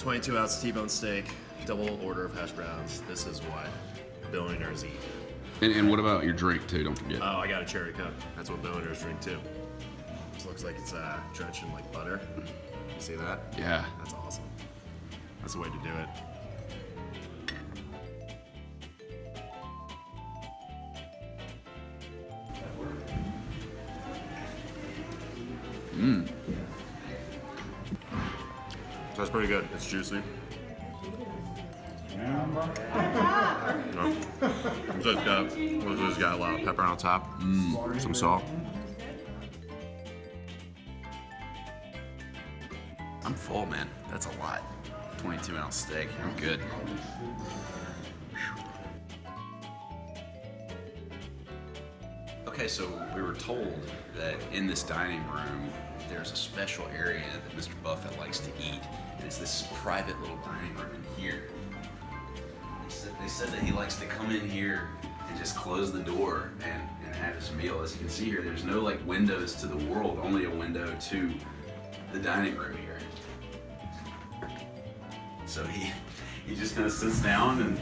22-ounce T-bone steak, double order of hash browns. This is what billionaires eat. And what about your drink too? Don't forget. Oh, I got a cherry coke. That's what billionaires drink too. This looks like it's drenched in like butter. You see that? Yeah. That's awesome. That's the way to do it. So that's pretty good. It's juicy. No. It's got a lot of pepper on top. Some salt. I'm full, man. That's a lot. 22-ounce steak. I'm good. Okay, so we were told that in this dining room, there's a special area that Mr. Buffett likes to eat, and it's this private little dining room in here. They said that he likes to come in here and just close the door and have his meal. As you can see here, there's no like windows to the world, only a window to the dining room here. So he just kind of sits down and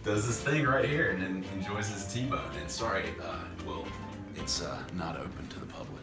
does this thing right here and then enjoys his T-bone. And sorry, well, it's not open to the public.